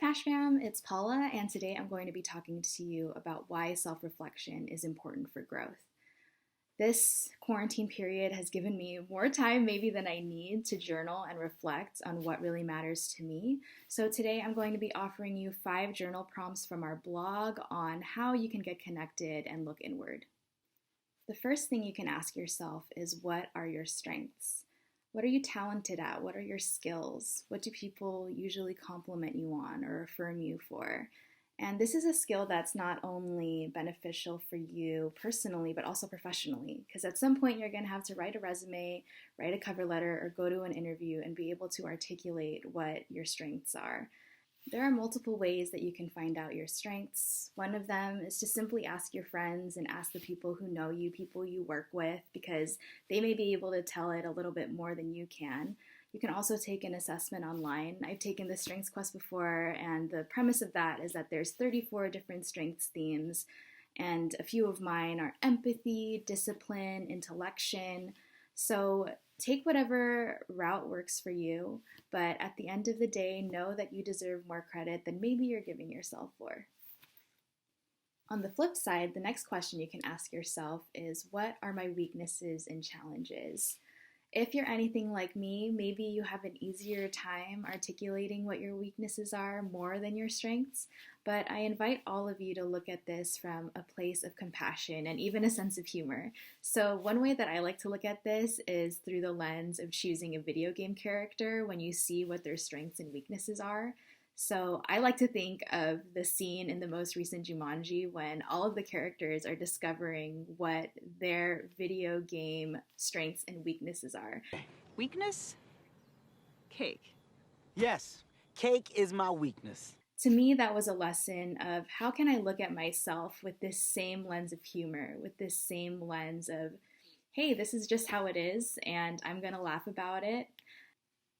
Pash Fam, it's Paula, and today I'm going to be talking to you about why self-reflection is important for growth. This quarantine period has given me more time maybe than I need to journal and reflect on what really matters to me. So today I'm going to be offering you 5 journal prompts from our blog on how you can get connected and look inward. The first thing you can ask yourself is, what are your strengths? What are you talented at? What are your skills? What do people usually compliment you on or affirm you for? And this is a skill that's not only beneficial for you personally, but also professionally. Because at some point you're going to have to write a resume, write a cover letter, or go to an interview and be able to articulate what your strengths are. There are multiple ways that you can find out your strengths. One of them is to simply ask your friends and ask the people who know you, people you work with, because they may be able to tell it a little bit more than you can. You can also take an assessment online. I've taken the Strengths Quest before, and the premise of that is that there's 34 different strengths themes, and a few of mine are empathy, discipline, intellection. So take whatever route works for you, but at the end of the day, know that you deserve more credit than maybe you're giving yourself for. On the flip side, the next question you can ask yourself is, what are my weaknesses and challenges? If you're anything like me, maybe you have an easier time articulating what your weaknesses are more than your strengths, but I invite all of you to look at this from a place of compassion and even a sense of humor. So one way that I like to look at this is through the lens of choosing a video game character when you see what their strengths and weaknesses are. So I like to think of the scene in the most recent Jumanji when all of the characters are discovering what their video game strengths and weaknesses are. Weakness? Cake. Yes, cake is my weakness. To me, that was a lesson of how can I look at myself with this same lens of humor, with this same lens of, hey, this is just how it is, and I'm going to laugh about it.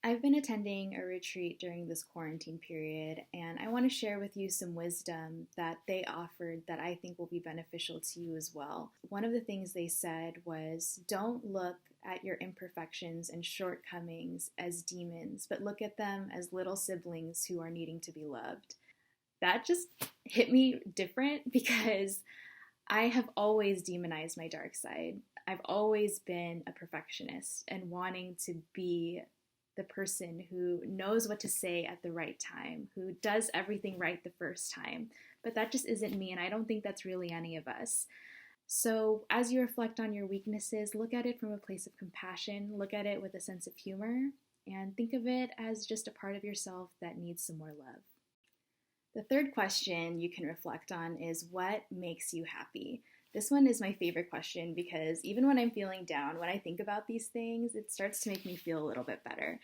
I've been attending a retreat during this quarantine period, and I want to share with you some wisdom that they offered that I think will be beneficial to you as well. One of the things they said was, don't look at your imperfections and shortcomings as demons, but look at them as little siblings who are needing to be loved. That just hit me different because I have always demonized my dark side. I've always been a perfectionist and wanting to be the person who knows what to say at the right time, who does everything right the first time. But that just isn't me, and I don't think that's really any of us. So as you reflect on your weaknesses, look at it from a place of compassion, look at it with a sense of humor, and think of it as just a part of yourself that needs some more love. The third question you can reflect on is, what makes you happy? This one is my favorite question because even when I'm feeling down, when I think about these things, it starts to make me feel a little bit better.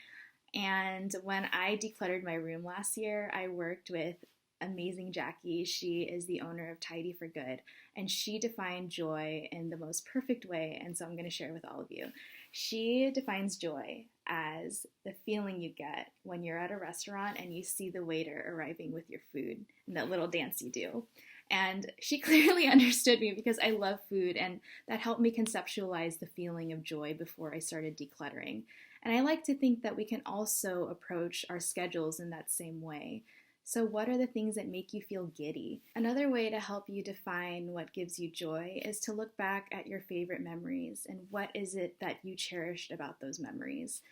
And when I decluttered my room last year, I worked with amazing Jackie. She is the owner of Tidy for Good, and she defined joy in the most perfect way, and so I'm going to share with all of you. She defines joy as the feeling you get when you're at a restaurant and you see the waiter arriving with your food and that little dance you do. And she clearly understood me because I love food, and that helped me conceptualize the feeling of joy before I started decluttering. And I like to think that we can also approach our schedules in that same way. So what are the things that make you feel giddy? Another way to help you define what gives you joy is to look back at your favorite memories and what is it that you cherished about those memories.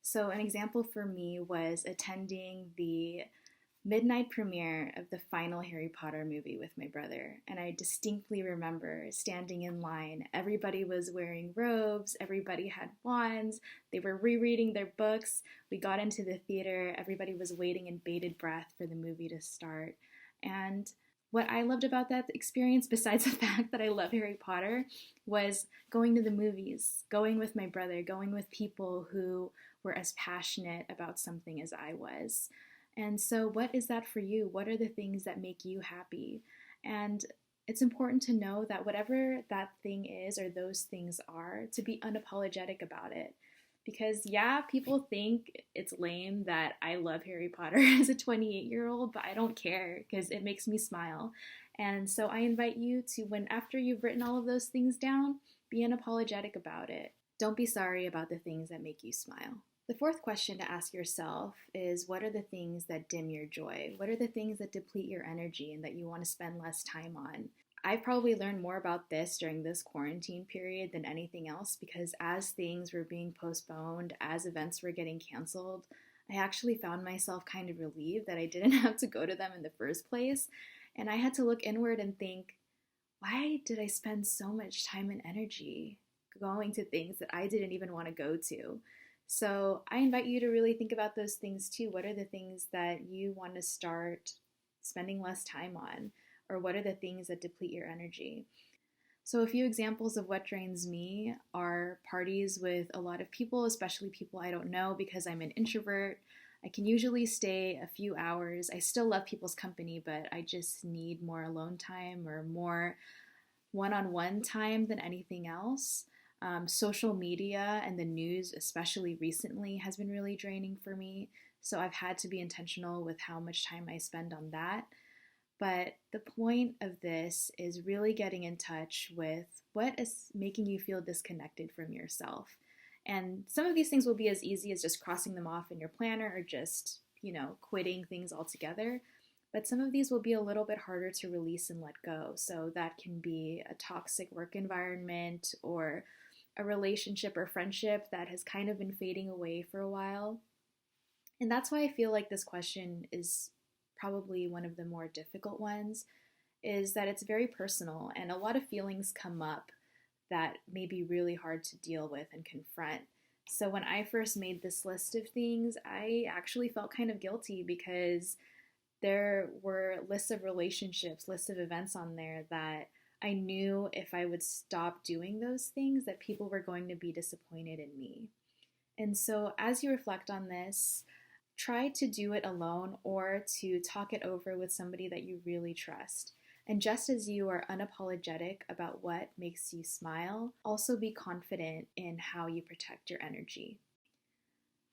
So an example for me was attending the midnight premiere of the final Harry Potter movie with my brother, and I distinctly remember standing in line. Everybody was wearing robes, everybody had wands, they were rereading their books. We got into the theater, everybody was waiting in bated breath for the movie to start. And what I loved about that experience, besides the fact that I love Harry Potter, was going to the movies, going with my brother, going with people who were as passionate about something as I was. And so what is that for you? What are the things that make you happy? And it's important to know that whatever that thing is or those things are, to be unapologetic about it. Because yeah, people think it's lame that I love Harry Potter as a 28-year-old, but I don't care because it makes me smile. And so I invite you to, after you've written all of those things down, be unapologetic about it. Don't be sorry about the things that make you smile. The fourth question to ask yourself is, what are the things that dim your joy? What are the things that deplete your energy and that you want to spend less time on? I've probably learned more about this during this quarantine period than anything else, because as things were being postponed, as events were getting canceled, I actually found myself kind of relieved that I didn't have to go to them in the first place. And I had to look inward and think, why did I spend so much time and energy going to things that I didn't even want to go to? So I invite you to really think about those things too. What are the things that you want to start spending less time on? Or what are the things that deplete your energy? So a few examples of what drains me are parties with a lot of people, especially people I don't know, because I'm an introvert. I can usually stay a few hours. I still love people's company, but I just need more alone time or more one-on-one time than anything else. Social media and the news, especially recently, has been really draining for me. So I've had to be intentional with how much time I spend on that. But the point of this is really getting in touch with what is making you feel disconnected from yourself. And some of these things will be as easy as just crossing them off in your planner or just, quitting things altogether. But some of these will be a little bit harder to release and let go. So that can be a toxic work environment or a relationship or friendship that has kind of been fading away for a while. And that's why I feel like this question is probably one of the more difficult ones, is that it's very personal and a lot of feelings come up that may be really hard to deal with and confront. So when I first made this list of things, I actually felt kind of guilty because there were lists of relationships, lists of events on there that I knew if I would stop doing those things that people were going to be disappointed in me. And so as you reflect on this, try to do it alone or to talk it over with somebody that you really trust. And just as you are unapologetic about what makes you smile, also be confident in how you protect your energy.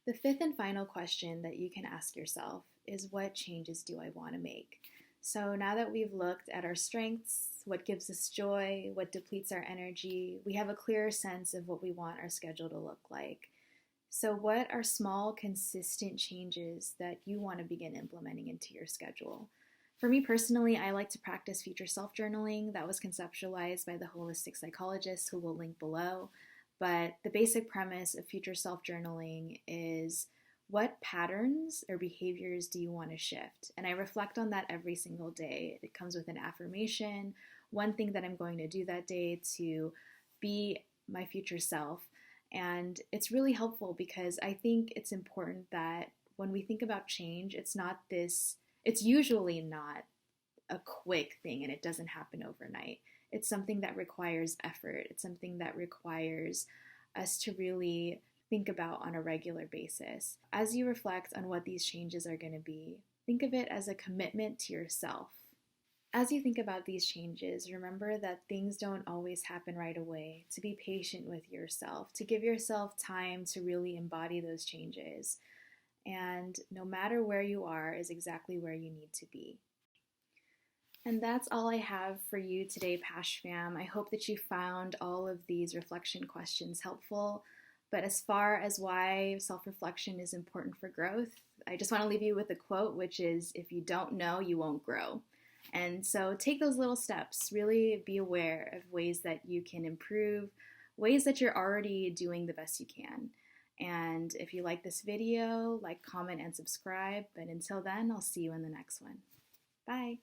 The fifth and final question that you can ask yourself is, what changes do I want to make? So now that we've looked at our strengths, what gives us joy, what depletes our energy, we have a clearer sense of what we want our schedule to look like. So what are small, consistent changes that you want to begin implementing into your schedule? For me personally, I like to practice future self-journaling. That was conceptualized by the holistic psychologist who we'll link below. But the basic premise of future self-journaling is, what patterns or behaviors do you want to shift? And I reflect on that every single day. It comes with an affirmation, one thing that I'm going to do that day to be my future self. And it's really helpful because I think it's important that when we think about change, it's usually not a quick thing and it doesn't happen overnight. It's something that requires effort. It's something that requires us to really think about on a regular basis. As you reflect on what these changes are going to be, think of it as a commitment to yourself. As you think about these changes, remember that things don't always happen right away. To be patient with yourself, to give yourself time to really embody those changes. And no matter where you are is exactly where you need to be. And that's all I have for you today, Pash Fam. I hope that you found all of these reflection questions helpful. But as far as why self-reflection is important for growth, I just want to leave you with a quote, which is, if you don't know, you won't grow. And so take those little steps. Really be aware of ways that you can improve, ways that you're already doing the best you can. And if you like this video, like, comment, and subscribe. But until then, I'll see you in the next one. Bye.